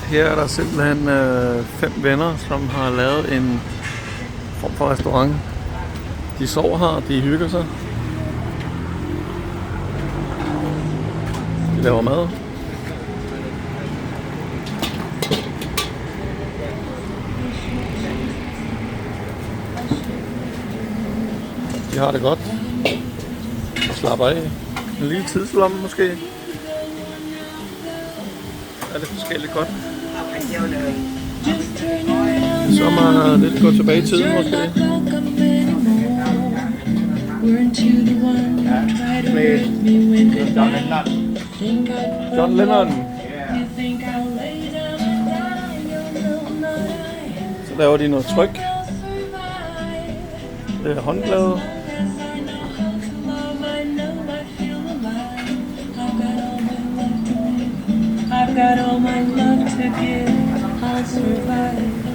Her er der simpelthen 5 venner, som har lavet en form for restaurant. De sover her, de hygger sig. De laver mad. De har det godt. Og slapper af. En lille tidslomme måske. Er det forskelligt godt? Så må lidt gå tilbage i tiden måske. John Lennon. Så laver de noget tryk. Det er håndlavet. I've got all my love to give. I'll